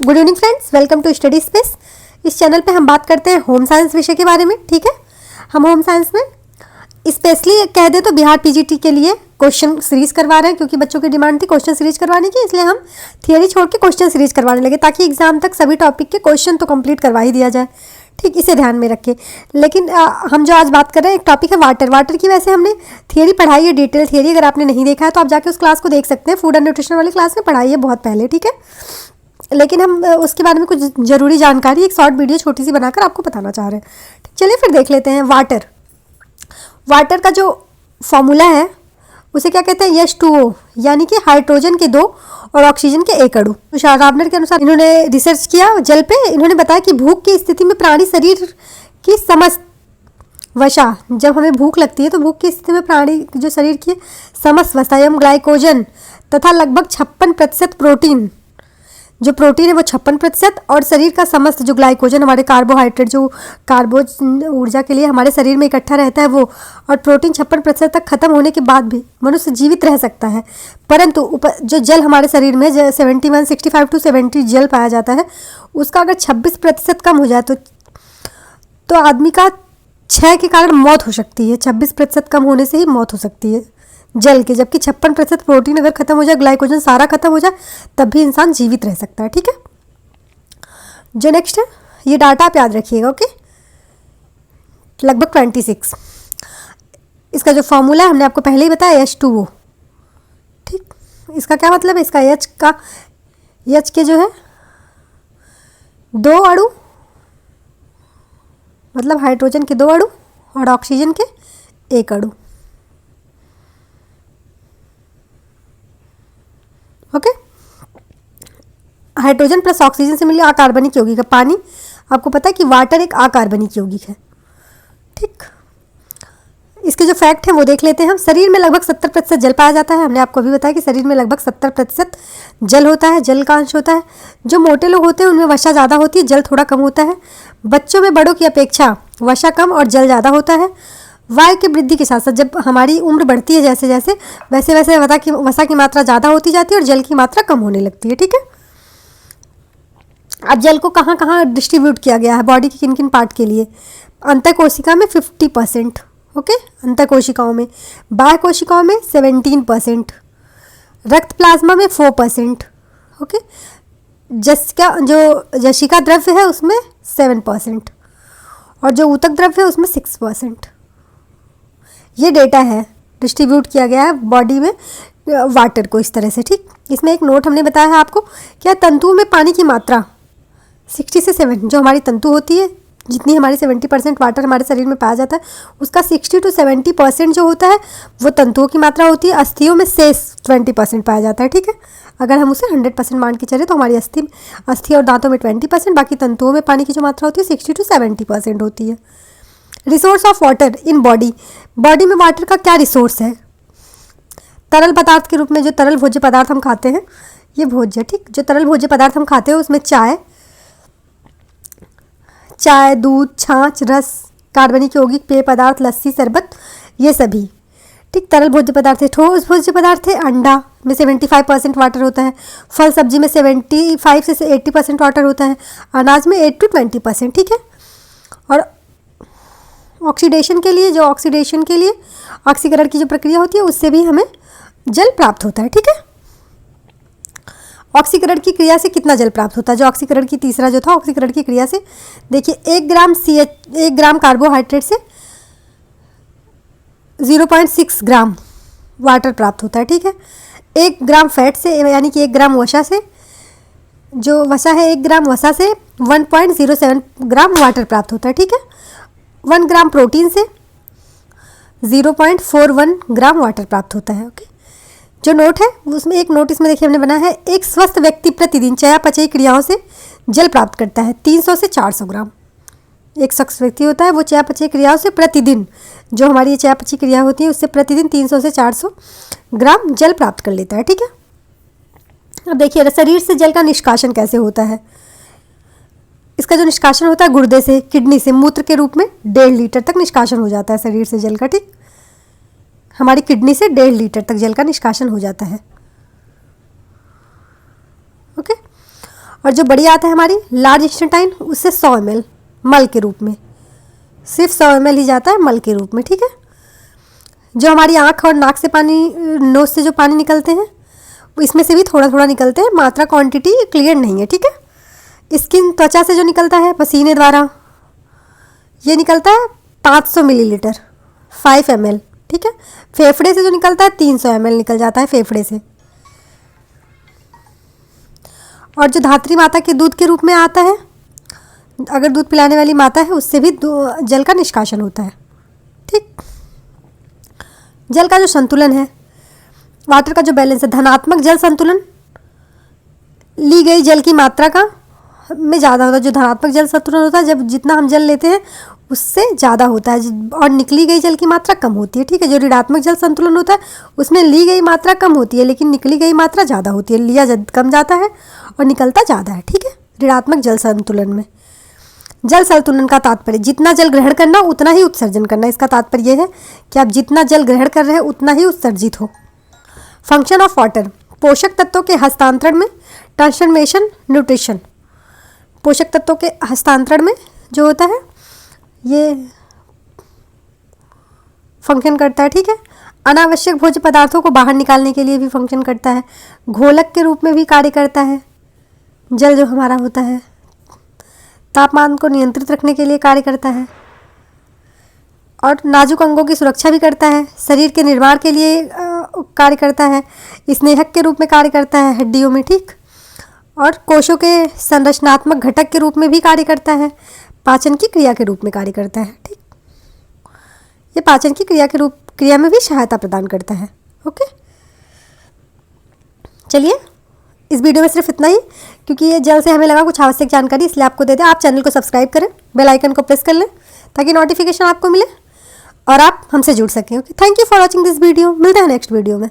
Good evening friends, welcome to study space. इस channel पे हम बात करते हैं होम साइंस विषय के बारे में। ठीक है, हम होम साइंस में स्पेशली कह दे तो बिहार पीजीटी के लिए क्वेश्चन सीरीज करवा रहे हैं, क्योंकि बच्चों की डिमांड थी क्वेश्चन सीरीज करवाने की, इसलिए हम थियरी छोड़ के क्वेश्चन सीरीज करवाने लगे ताकि एग्जाम तक सभी टॉपिक के क्वेश्चन तो कंप्लीट करवा ही दिया जाए। ठीक, इसे ध्यान में रखें। लेकिन हम जो आज बात कर रहे हैं, एक टॉपिक है वाटर। वाटर की वैसे हमने थियरी पढ़ाई है, डिटेल थियरी। अगर आपने नहीं देखा है तो आप जाके उस क्लास को देख सकते हैं। फूड एंड न्यूट्रिशन वाली क्लास में पढ़ाई है बहुत पहले। ठीक है, लेकिन हम उसके बारे में कुछ ज़रूरी जानकारी एक शॉर्ट वीडियो छोटी सी बनाकर आपको बताना चाह रहे हैं। चलिए फिर देख लेते हैं। वाटर, वाटर का जो फॉर्मूला है उसे क्या कहते हैं? H2O, यानी कि हाइड्रोजन के 2 और ऑक्सीजन के 1 अणु। तुषार रावनर के अनुसार इन्होंने रिसर्च किया जल पे। इन्होंने बताया कि भूख की स्थिति में प्राणी शरीर की समस्त वसा, जब हमें भूख लगती है तो भूख की स्थिति में प्राणी जो शरीर की समस्त वसा एवं ग्लाइकोजन तथा लगभग 56% प्रोटीन, जो प्रोटीन है वो 56%, और शरीर का समस्त जो ग्लाइकोजन, हमारे कार्बोहाइड्रेट जो कार्बो ऊर्जा के लिए हमारे शरीर में इकट्ठा रहता है वो, और प्रोटीन 56% तक खत्म होने के बाद भी मनुष्य जीवित रह सकता है। परंतु जो जल हमारे शरीर में 65 to 70 जल पाया जाता है, उसका अगर 26% कम हो जाए तो आदमी का क्षय के कारण मौत हो सकती है। 26% कम होने से ही मौत हो सकती है जल के, जबकि 56% प्रोटीन अगर खत्म हो जाए, ग्लाइकोजन सारा खत्म हो जाए, तब भी इंसान जीवित रह सकता है। ठीक है, जो नेक्स्ट है, ये डाटा आप याद रखिएगा। ओके, लगभग 26। इसका जो फॉर्मूला है हमने आपको पहले ही बताया, H2O। ठीक, इसका क्या मतलब है? इसका H के जो है 2 अणु, मतलब हाइड्रोजन के 2 अणु और ऑक्सीजन के 1 अणु। ओके, हाइड्रोजन प्लस ऑक्सीजन से मिले अकार्बनिक यौगिक है पानी। आपको पता है कि वाटर एक अकार्बनिक यौगिक है। ठीक, इसके जो फैक्ट है वो देख लेते हैं हम। शरीर में लगभग 70% जल पाया जाता है। हमने आपको अभी बताया कि शरीर में लगभग 70% जल होता है, जल का अंश होता है। जो मोटे लोग होते हैं उनमें वसा ज़्यादा होती है, जल थोड़ा कम होता है। बच्चों में बड़ों की अपेक्षा वसा कम और जल ज़्यादा होता है। वायु की वृद्धि के साथ साथ जब हमारी उम्र बढ़ती है जैसे जैसे, वैसे वैसे वसा की मात्रा ज़्यादा होती जाती है और जल की मात्रा कम होने लगती है। ठीक है, अब जल को कहाँ कहाँ डिस्ट्रीब्यूट किया गया है बॉडी के किन किन पार्ट के लिए? अंतः कोशिका में 50%, ओके, अंतः कोशिकाओं में। बाह्य कोशिकाओं में 17%, रक्त प्लाज्मा में 4%, ओके, जशिका द्रव्य है उसमें 7%, और जो ऊतक द्रव्य है उसमें 6%। ये डेटा है, डिस्ट्रीब्यूट किया गया है बॉडी में वाटर को इस तरह से। ठीक, इसमें एक नोट हमने बताया है आपको, क्या तंतुओं में पानी की मात्रा 60 से 7, जो हमारी तंतु होती है, जितनी हमारी 70% वाटर हमारे शरीर में पाया जाता है, उसका 60 to 70% जो होता है वो तंतुओं की मात्रा होती है। अस्थियों में शेष 20% पाया जाता है। ठीक है, अगर हम उसे 100% मान के चले तो हमारी अस्थि और दांतों में 20%, बाकी तंतुओं में पानी की जो मात्रा होती है 60 to 70% होती है। Resource of water in body, body में वाटर का क्या रिसोर्स है? तरल पदार्थ के रूप में जो तरल भोज्य पदार्थ हम खाते हैं, ये भोज्य। ठीक, जो तरल भोज्य पदार्थ हम खाते हैं उसमें चाय, दूध, छाछ, रस, कार्बनिक यौगिक, पेय पदार्थ, लस्सी, शरबत, ये सभी ठीक तरल भोज्य पदार्थ है। ठोस भोज्य पदार्थ है, अंडा में 75% वाटर होता है। फल सब्जी में 75 से 80% वाटर होता है। अनाज में 8 to 20%। ठीक है, और ऑक्सीडेशन के लिए ऑक्सीकरण की जो प्रक्रिया होती है उससे भी हमें जल प्राप्त होता है। ठीक है, ऑक्सीकरण की क्रिया से कितना जल प्राप्त होता है? जो ऑक्सीकरण की तीसरा जो था, ऑक्सीकरण की क्रिया से देखिए 1 ग्राम कार्बोहाइड्रेट से 0.6 ग्राम वाटर प्राप्त होता है। ठीक है, 1 ग्राम फैट से, यानी कि 1 ग्राम वसा से, जो वसा है 1 ग्राम वसा से 1.07 ग्राम वाटर प्राप्त होता है। ठीक है, 1 ग्राम प्रोटीन से 0.41 ग्राम वाटर प्राप्त होता है। ओके, जो नोट है उसमें एक नोट इसमें देखिए हमने बना है, एक स्वस्थ व्यक्ति प्रतिदिन चयापचयी क्रियाओं से जल प्राप्त करता है 300 से 400 ग्राम। एक शख्स व्यक्ति होता है वो चयापचयी क्रियाओं से प्रतिदिन, जो हमारी ये चयापचयी क्रिया होती है उससे प्रतिदिन 300 से 400 ग्राम जल प्राप्त कर लेता है। ठीक है, अब देखिए शरीर से जल का निष्कासन कैसे होता है। इसका जो निष्कासन होता है गुर्दे से, किडनी से, मूत्र के रूप में 1.5 लीटर तक निष्कासन हो जाता है शरीर से जल का। ठीक, हमारी किडनी से 1.5 लीटर तक जल का निष्कासन हो जाता है। ओके, और जो बड़ी आता है हमारी लार्ज इंस्टेंटाइन, उससे 100 ml मल के रूप में, सिर्फ 100 ml ही जाता है मल के रूप में, ठीक है। जो हमारी आँख और नाक से पानी, नोज से जो पानी निकलते हैं, इसमें से भी थोड़ा थोड़ा निकलते हैं, मात्रा क्वांटिटी क्लियर नहीं है, ठीक है। स्किन, त्वचा से जो निकलता है पसीने द्वारा, ये निकलता है 500 मिलीलीटर 5 ml, ठीक है। फेफड़े से जो निकलता है 300 ml निकल जाता है फेफड़े से। और जो धात्री माता के दूध के रूप में आता है, अगर दूध पिलाने वाली माता है, उससे भी जल का निष्कासन होता है, ठीक। जल का जो संतुलन है, वाटर का जो बैलेंस है, धनात्मक जल संतुलन ली गई जल की मात्रा का में ज़्यादा होता है। जो धनात्मक जल संतुलन होता है, जब जितना हम जल लेते हैं उससे ज़्यादा होता है, और निकली गई जल की मात्रा कम होती है, ठीक है। जो ऋणात्मक जल संतुलन होता है, उसमें ली गई मात्रा कम होती है, लेकिन निकली गई मात्रा ज़्यादा होती है। लिया कम जाता है और निकलता ज़्यादा है, ठीक है। ऋणात्मक जल संतुलन में जल संतुलन का तात्पर्य जितना जल ग्रहण करना उतना ही उत्सर्जन करना। इसका तात्पर्य यह है कि आप जितना जल ग्रहण कर रहे हैं उतना ही उत्सर्जित हो। फंक्शन ऑफ वाटर, पोषक तत्वों के हस्तांतरण में, ट्रांसफॉर्मेशन, न्यूट्रिशन, पोषक तत्वों के हस्तांतरण में जो होता है ये फंक्शन करता है, ठीक है। अनावश्यक भोज्य पदार्थों को बाहर निकालने के लिए भी फंक्शन करता है। घोलक के रूप में भी कार्य करता है जल जो हमारा होता है। तापमान को नियंत्रित रखने के लिए कार्य करता है, और नाजुक अंगों की सुरक्षा भी करता है। शरीर के निर्माण के लिए कार्य करता है। स्नेहक के रूप में कार्य करता है हड्डियों में, ठीक। और कोशों के संरचनात्मक घटक के रूप में भी कार्य करता है। पाचन की क्रिया के रूप में कार्य करता है, ठीक। ये पाचन की क्रिया में भी सहायता प्रदान करता है, ओके। चलिए, इस वीडियो में सिर्फ इतना ही, क्योंकि ये जल से हमें लगा कुछ आवश्यक जानकारी, इसलिए आपको दे दें। आप चैनल को सब्सक्राइब करें, बेल आइकन को प्रेस कर लें ताकि नोटिफिकेशन आपको मिले और आप हमसे जुड़ सकें, okay. Thank you for watching this video. मिलते हैं नेक्स्ट वीडियो में।